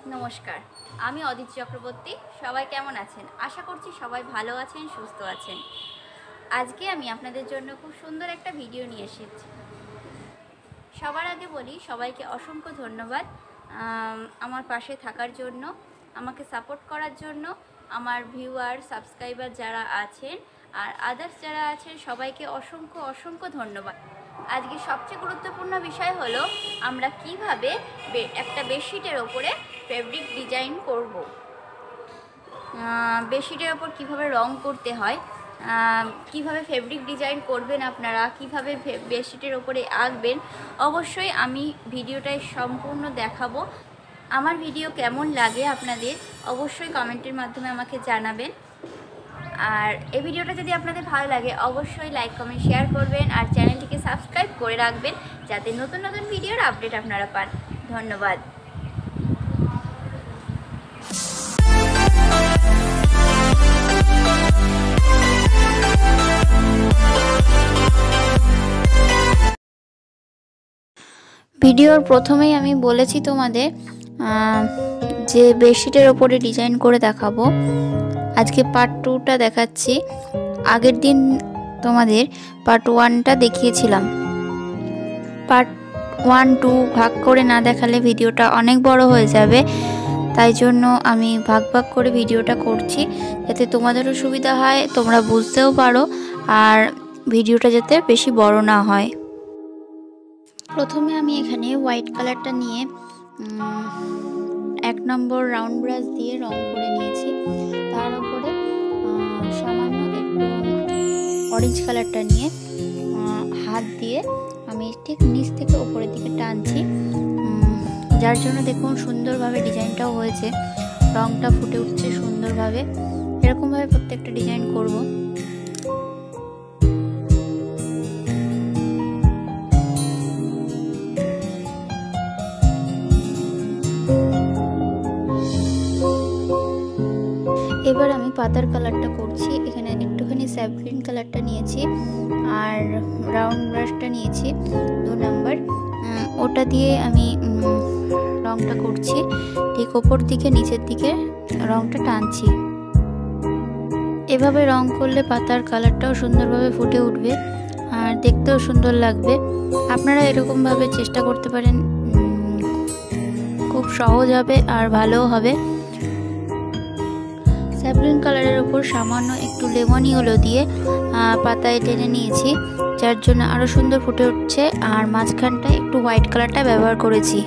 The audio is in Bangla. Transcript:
নমস্কার, আমি অদিতি চক্রবর্তী। সবাই কেমন আছেন? আশা করছি সবাই ভালো আছেন, সুস্থ আছেন। আজকে আমি আপনাদের জন্য খুব সুন্দর একটা ভিডিও নিয়ে এসেছি। সবার আগে বলি, সবাইকে অসংখ্য ধন্যবাদ আমার পাশে থাকার জন্য, আমাকে সাপোর্ট করার জন্য। আমার ভিউয়ার, সাবস্ক্রাইবার যারা আছেন আর আদার্স যারা আছেন, সবাইকে অসংখ্য ধন্যবাদ। আজকে সবচেয়ে গুরুত্বপূর্ণ বিষয় হলো আমরা কিভাবে একটা বেডশিটের ওপরে ফেব্রিক ডিজাইন করব। বেডশিটের ওপর কিভাবে রং করতে হয়, কিভাবে ফেব্রিক ডিজাইন করবেন আপনারা, কিভাবে বেডশিটের ওপরে আঁকবেন, অবশ্যই আমি ভিডিওটায় সম্পূর্ণ দেখাবো। আমার ভিডিও কেমন লাগে আপনাদের অবশ্যই কমেন্টের মাধ্যমে আমাকে জানাবেন। আর এই ভিডিওটা যদি আপনাদের ভালো লাগে অবশ্যই লাইক, কমেন্ট, শেয়ার করবেন আর চ্যানেলটিকে সাবস্ক্রাইব করে রাখবেন যাতে নতুন ভিডিওর আপডেট আপনারা পান। ধন্যবাদ। ভিডিওর প্রথমেই আমি বলেছি তোমাদের যে বেডশিটের ওপরে ডিজাইন করে দেখাবো। আজকে পার্ট 2টা দেখাচ্ছি। আগের দিন তোমাদের পার্ট 1টা দেখিয়েছিলাম। পার্ট 1, 2 ভাগ করে না দেখালে ভিডিওটা অনেক বড় হয়ে যাবে, তাই জন্য আমি ভাগ করে ভিডিওটা করছি যাতে তোমাদেরও সুবিধা হয়, তোমরা বুঝতেও পারো আর ভিডিওটা যাতে বেশি বড় না হয়। প্রথমে আমি এখানে হোয়াইট কালারটা নিয়ে 1 নম্বর রাউন্ড ব্রাশ দিয়ে রং করে নিয়েছি। তার উপরে সামান্য একটু অরেঞ্জ কালারটা নিয়ে হাত দিয়ে আমি ঠিক নিচ থেকে উপরের দিকে টানছি, যার জন্য দেখুন সুন্দরভাবে ডিজাইনটাও হয়েছে, রংটা ফুটে উঠছে সুন্দরভাবে। এরকমভাবে প্রত্যেকটা ডিজাইন করব। এবার আমি পাতার কালারটা করছি। এখানে একটুখানি স্যাপ গ্রিন কালারটা নিয়েছি আর রাউন্ড ব্রাশটা নিয়েছি 2 নাম্বার, ওটা দিয়ে আমি রংটা করছি। ঠিক ওপর দিকে নিচের দিকে রংটা টানছি। এভাবে রং করলে পাতার কালারটাও সুন্দরভাবে ফুটে উঠবে আর দেখতেও সুন্দর লাগবে। আপনারা এরকমভাবে চেষ্টা করতে পারেন, খুব সহজ হবে আর ভালোও হবে। স্যাপ্লিন কালারের উপর সামান্য একটু লেমন ইয়েলো দিয়ে পাতায় টেনে নিয়েছি, যার জন্য আরও সুন্দর ফুটে উঠছে। আর মাঝখানটায় একটু হোয়াইট কালারটা ব্যবহার করেছি।